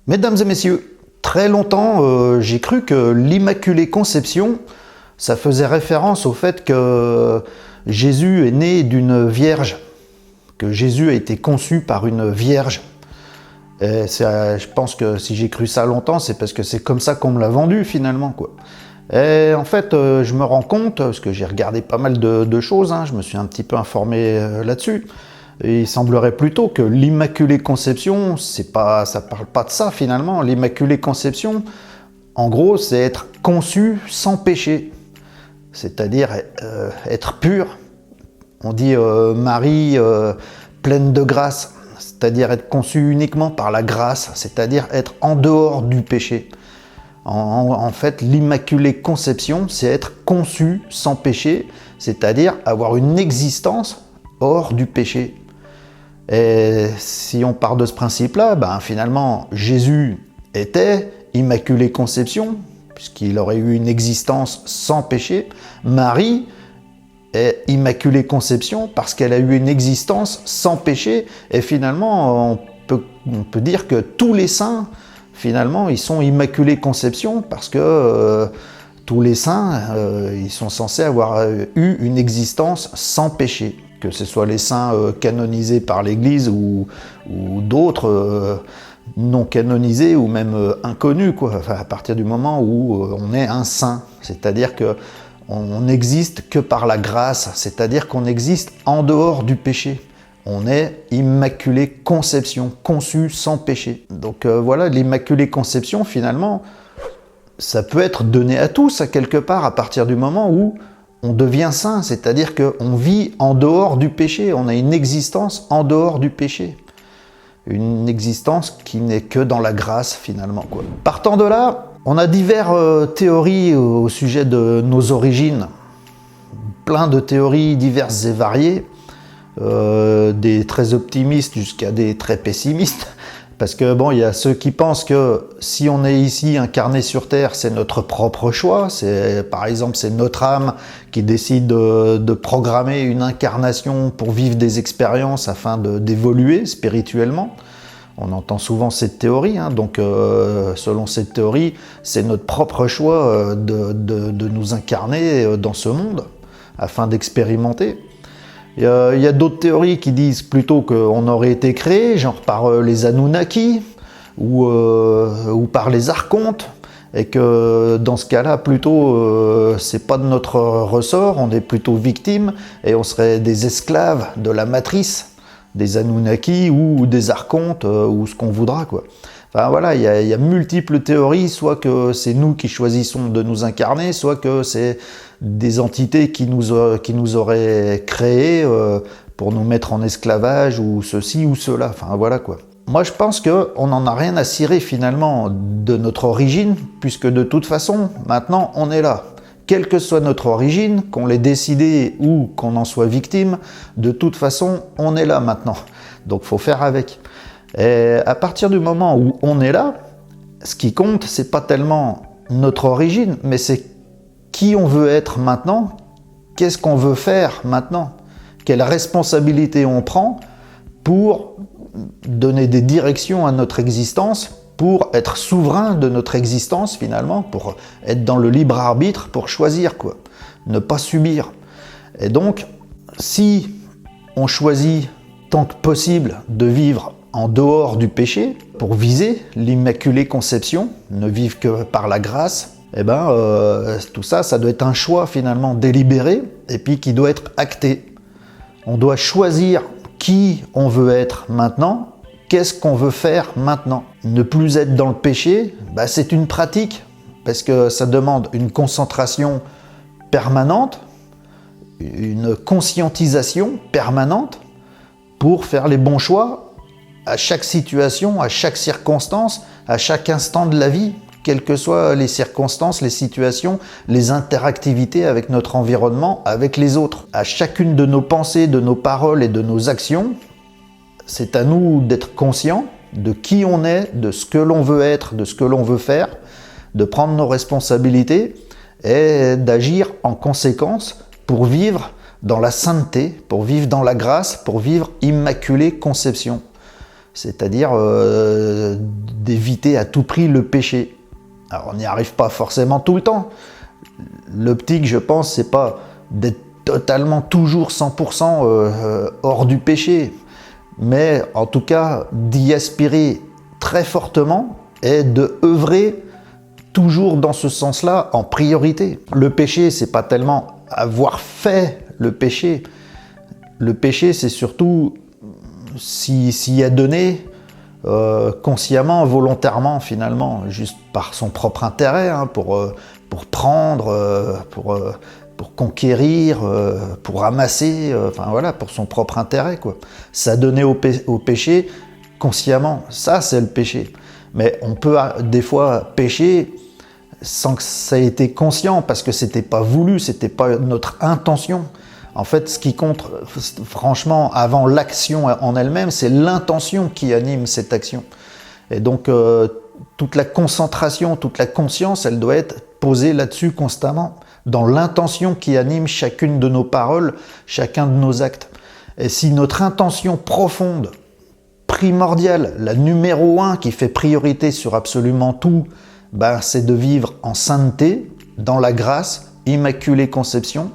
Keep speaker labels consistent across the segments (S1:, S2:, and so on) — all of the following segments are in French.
S1: Mesdames et messieurs, très longtemps, j'ai cru que l'Immaculée Conception, ça faisait référence au fait que Jésus est né d'une vierge, que Jésus a été conçu par une vierge. Et je pense que si j'ai cru ça longtemps, c'est parce que c'est comme ça qu'on me l'a vendu finalement, quoi. Et en fait, je me rends compte, parce que j'ai regardé pas mal de choses, je me suis un petit peu informé là-dessus, et il semblerait plutôt que l'Immaculée Conception, ça parle pas de ça finalement. L'Immaculée Conception, en gros, c'est être conçu sans péché, c'est-à-dire être pur. On dit Marie pleine de grâce, c'est-à-dire être conçue uniquement par la grâce, c'est-à-dire être en dehors du péché. En fait, l'Immaculée Conception, c'est être conçu sans péché, c'est-à-dire avoir une existence hors du péché. Et si on part de ce principe-là, finalement, Jésus était Immaculée Conception, puisqu'il aurait eu une existence sans péché. Marie est Immaculée Conception parce qu'elle a eu une existence sans péché. Et finalement, on peut dire que tous les saints, finalement, ils sont Immaculée Conception parce que tous les saints, ils sont censés avoir eu une existence sans péché. Que ce soit les saints canonisés par l'Église ou d'autres non canonisés ou même inconnus, quoi. Enfin, à partir du moment où on est un saint, c'est-à-dire qu'on n'existe que par la grâce, c'est-à-dire qu'on existe en dehors du péché. On est Immaculée Conception, conçu sans péché. Donc voilà, l'Immaculée Conception, finalement, ça peut être donné à tous, à quelque part, à partir du moment où on devient saint, c'est-à-dire qu'on vit en dehors du péché, on a une existence en dehors du péché. Une existence qui n'est que dans la grâce, finalement, quoi. Partant de là, on a diverses théories au sujet de nos origines. Plein de théories diverses et variées. Des très optimistes jusqu'à des très pessimistes, parce que bon, il y a ceux qui pensent que si on est ici incarné sur Terre, c'est notre propre choix, par exemple c'est notre âme qui décide de programmer une incarnation pour vivre des expériences afin d'évoluer spirituellement. On entend souvent cette théorie, donc selon cette théorie, c'est notre propre choix de nous incarner dans ce monde afin d'expérimenter. Il y a d'autres théories qui disent plutôt qu'on aurait été créé, genre par les Anunnaki ou par les archontes, et que dans ce cas-là, plutôt, c'est pas de notre ressort, on est plutôt victime, et on serait des esclaves de la matrice, des Anunnaki ou des archontes, ou ce qu'on voudra, quoi. Enfin voilà, il y a multiples théories, soit que c'est nous qui choisissons de nous incarner, soit que c'est des entités qui nous auraient créés pour nous mettre en esclavage, ou ceci ou cela, enfin voilà quoi. Moi je pense qu'on n'en a rien à cirer finalement de notre origine, puisque de toute façon, maintenant on est là. Quelle que soit notre origine, qu'on l'ait décidé ou qu'on en soit victime, de toute façon on est là maintenant. Donc faut faire avec. Et à partir du moment où on est là, ce qui compte, c'est pas tellement notre origine, mais c'est qui on veut être maintenant, qu'est-ce qu'on veut faire maintenant, quelle responsabilité on prend pour donner des directions à notre existence, pour être souverain de notre existence finalement, pour être dans le libre arbitre, pour choisir quoi, ne pas subir. Et donc, si on choisit tant que possible de vivre en dehors du péché, pour viser l'Immaculée Conception, ne vivre que par la grâce, tout ça, ça doit être un choix finalement délibéré, et puis qui doit être acté. On doit choisir qui on veut être maintenant, qu'est-ce qu'on veut faire maintenant. Ne plus être dans le péché, c'est une pratique, parce que ça demande une concentration permanente, une conscientisation permanente, pour faire les bons choix, à chaque situation, à chaque circonstance, à chaque instant de la vie, quelles que soient les circonstances, les situations, les interactivités avec notre environnement, avec les autres. À chacune de nos pensées, de nos paroles et de nos actions, c'est à nous d'être conscients de qui on est, de ce que l'on veut être, de ce que l'on veut faire, de prendre nos responsabilités et d'agir en conséquence pour vivre dans la sainteté, pour vivre dans la grâce, pour vivre Immaculée Conception. c'est-à-dire d'éviter à tout prix le péché. Alors on n'y arrive pas forcément tout le temps. L'optique, je pense, c'est pas d'être totalement toujours 100% hors du péché, mais en tout cas d'y aspirer très fortement et de œuvrer toujours dans ce sens-là en priorité. Le péché, c'est pas tellement avoir fait le péché. Le péché, c'est surtout s'y adonner consciemment, volontairement finalement, juste par son propre intérêt, hein, pour prendre, pour conquérir, pour ramasser, enfin voilà, pour son propre intérêt, quoi. S'adonner au péché consciemment, ça c'est le péché. Mais on peut des fois pécher sans que ça ait été conscient, parce que c'était pas voulu, c'était pas notre intention. En fait, ce qui compte, franchement, avant l'action en elle-même, c'est l'intention qui anime cette action. Et donc, toute la concentration, toute la conscience, elle doit être posée là-dessus constamment, dans l'intention qui anime chacune de nos paroles, chacun de nos actes. Et si notre intention profonde, primordiale, la numéro 1 qui fait priorité sur absolument tout, ben, c'est de vivre en sainteté, dans la grâce, immaculée conception,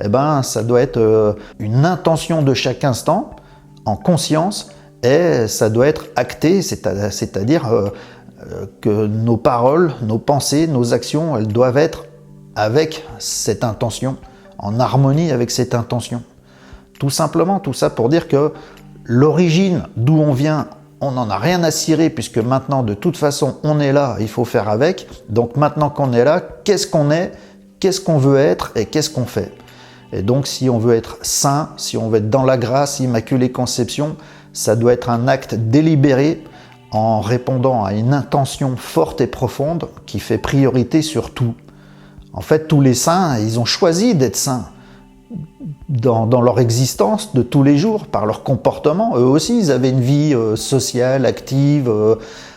S1: eh ben, ça doit être une intention de chaque instant, en conscience, et ça doit être acté, c'est-à-dire que nos paroles, nos pensées, nos actions, elles doivent être avec cette intention, en harmonie avec cette intention. Tout simplement, tout ça pour dire que l'origine, d'où on vient, on n'en a rien à cirer, puisque maintenant, de toute façon, on est là, il faut faire avec. Donc maintenant qu'on est là, qu'est-ce qu'on est, qu'est-ce qu'on veut être et qu'est-ce qu'on fait? Et donc, si on veut être saint, si on veut être dans la grâce, immaculée conception, ça doit être un acte délibéré en répondant à une intention forte et profonde qui fait priorité sur tout. En fait, tous les saints, ils ont choisi d'être saints dans leur existence de tous les jours, par leur comportement. Eux aussi, ils avaient une vie sociale, active,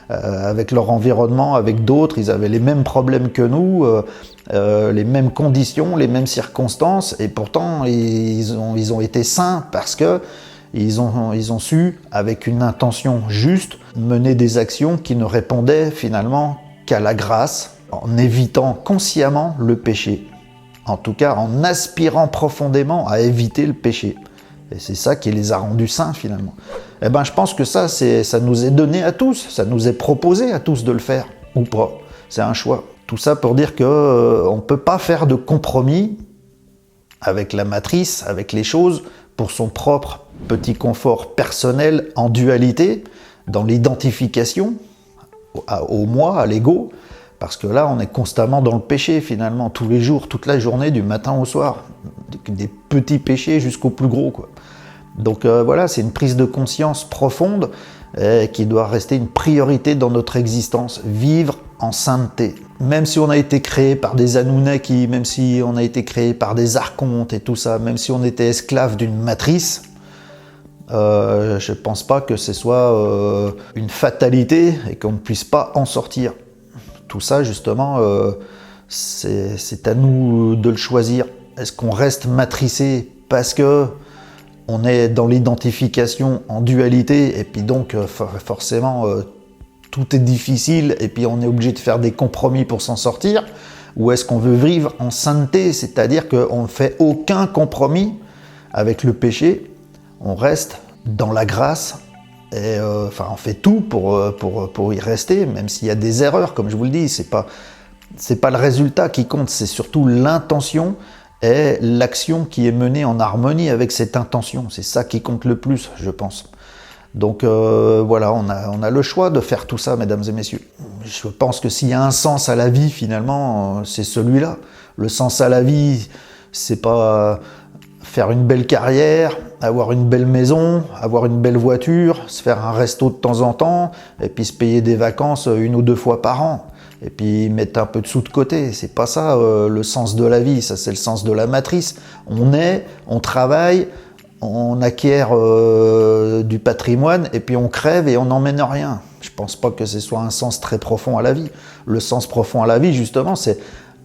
S1: avec leur environnement, avec d'autres. Ils avaient les mêmes problèmes que nous, les mêmes conditions, les mêmes circonstances, et pourtant ils ont été saints parce que ils ont su, avec une intention juste, mener des actions qui ne répondaient finalement qu'à la grâce, en évitant consciemment le péché. En tout cas, en aspirant profondément à éviter le péché. Et c'est ça qui les a rendus saints finalement. Eh ben, je pense que ça nous est donné à tous, ça nous est proposé à tous de le faire, ou pas. C'est un choix. Tout ça pour dire qu'on ne peut pas faire de compromis avec la matrice, avec les choses, pour son propre petit confort personnel en dualité, dans l'identification au moi, à l'ego, parce que là, on est constamment dans le péché finalement, tous les jours, toute la journée, du matin au soir, des petits péchés jusqu'au plus gros, quoi. Donc voilà, c'est une prise de conscience profonde qui doit rester une priorité dans notre existence, vivre en sainteté. Même si on a été créé par des Anunnaki, même si on a été créé par des archontes et tout ça, même si on était esclave d'une matrice, je pense pas que ce soit une fatalité et qu'on ne puisse pas en sortir. Tout ça, justement, c'est à nous de le choisir. Est-ce qu'on reste matricé parce que on est dans l'identification en dualité, et puis donc forcément tout est difficile, et puis on est obligé de faire des compromis pour s'en sortir, ou est-ce qu'on veut vivre en sainteté, c'est-à-dire qu'on ne fait aucun compromis avec le péché, on reste dans la grâce, et on fait tout pour y rester, même s'il y a des erreurs, comme je vous le dis, c'est pas le résultat qui compte, c'est surtout l'intention et l'action qui est menée en harmonie avec cette intention. C'est ça qui compte le plus, je pense. Donc voilà, on a le choix de faire tout ça, mesdames et messieurs. Je pense que s'il y a un sens à la vie, finalement, c'est celui-là. Le sens à la vie, c'est pas faire une belle carrière, avoir une belle maison, avoir une belle voiture, se faire un resto de temps en temps, et puis se payer des vacances 1 ou 2 fois par an. Et puis mettre un peu de sous de côté. C'est pas ça le sens de la vie, ça c'est le sens de la matrice. On travaille, on acquiert du patrimoine, et puis on crève et on n'emmène rien. Je pense pas que ce soit un sens très profond à la vie. Le sens profond à la vie, justement, c'est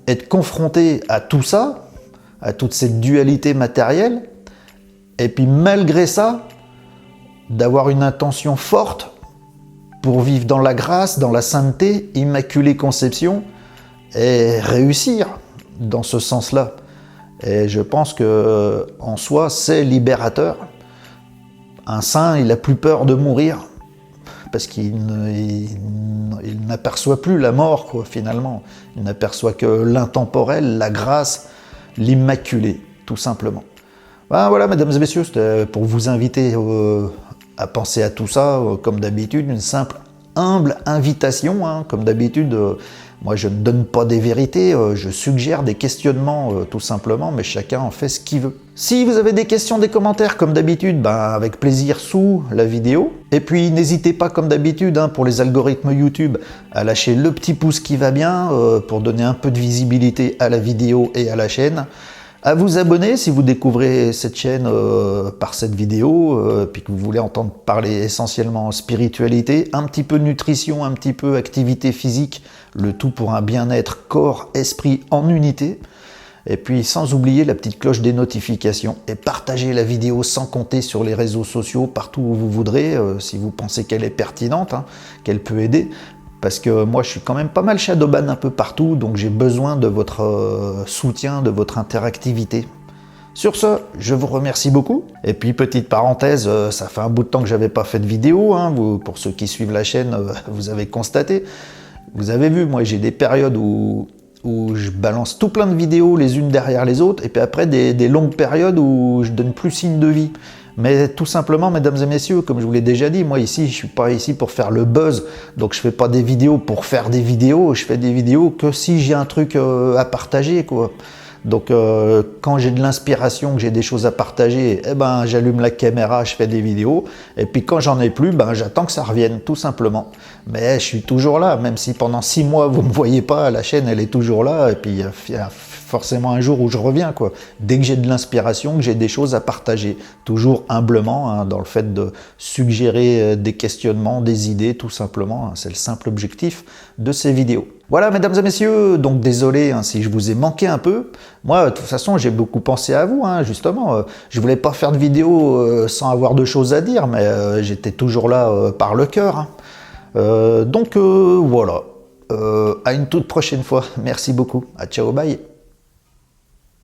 S1: être confronté à tout ça, à toute cette dualité matérielle, et puis malgré ça, d'avoir une intention forte pour vivre dans la grâce, dans la sainteté, Immaculée Conception, et réussir dans ce sens-là. Et je pense que en soi, c'est libérateur. Un saint, il n'a plus peur de mourir, parce qu'il n'aperçoit plus la mort, quoi, finalement. Il n'aperçoit que l'intemporel, la grâce, l'immaculé, tout simplement. Ben voilà, mesdames et messieurs, c'était pour vous inviter à penser à tout ça, comme d'habitude, une simple, humble invitation, hein, comme d'habitude. Moi, je ne donne pas des vérités, je suggère des questionnements, tout simplement, mais chacun en fait ce qu'il veut. Si vous avez des questions, des commentaires, comme d'habitude, ben, avec plaisir sous la vidéo. Et puis, n'hésitez pas, comme d'habitude, hein, pour les algorithmes YouTube, à lâcher le petit pouce qui va bien, pour donner un peu de visibilité à la vidéo et à la chaîne. À vous abonner si vous découvrez cette chaîne par cette vidéo, puis que vous voulez entendre parler essentiellement spiritualité, un petit peu nutrition, un petit peu activité physique, le tout pour un bien-être corps, esprit en unité. Et puis sans oublier la petite cloche des notifications et partagez la vidéo sans compter sur les réseaux sociaux partout où vous voudrez, si vous pensez qu'elle est pertinente, hein, qu'elle peut aider. Parce que moi, je suis quand même pas mal shadowban un peu partout, donc j'ai besoin de votre soutien, de votre interactivité. Sur ce, je vous remercie beaucoup. Et puis, petite parenthèse, ça fait un bout de temps que j'avais pas fait de vidéo, hein, pour ceux qui suivent la chaîne, vous avez constaté. Vous avez vu, moi, j'ai des périodes où je balance tout plein de vidéos les unes derrière les autres, et puis après des longues périodes où je donne plus signe de vie. Mais tout simplement, mesdames et messieurs, comme je vous l'ai déjà dit, moi ici, je suis pas ici pour faire le buzz, donc je fais pas des vidéos pour faire des vidéos, je fais des vidéos que si j'ai un truc à partager, quoi. Donc quand j'ai de l'inspiration, que j'ai des choses à partager, eh ben j'allume la caméra, je fais des vidéos, et puis quand j'en ai plus, ben j'attends que ça revienne, tout simplement. Mais je suis toujours là, même si pendant 6 mois vous me voyez pas, la chaîne elle est toujours là, et puis il y a forcément un jour où je reviens, quoi. Dès que j'ai de l'inspiration, que j'ai des choses à partager, toujours humblement, hein, dans le fait de suggérer des questionnements, des idées, tout simplement, hein, c'est le simple objectif de ces vidéos. Voilà, mesdames et messieurs, donc désolé hein, si je vous ai manqué un peu. Moi, de toute façon, j'ai beaucoup pensé à vous, hein, justement. Je voulais pas faire de vidéo sans avoir de choses à dire, mais j'étais toujours là par le cœur. Hein. Donc voilà, à une toute prochaine fois. Merci beaucoup. À ciao, bye.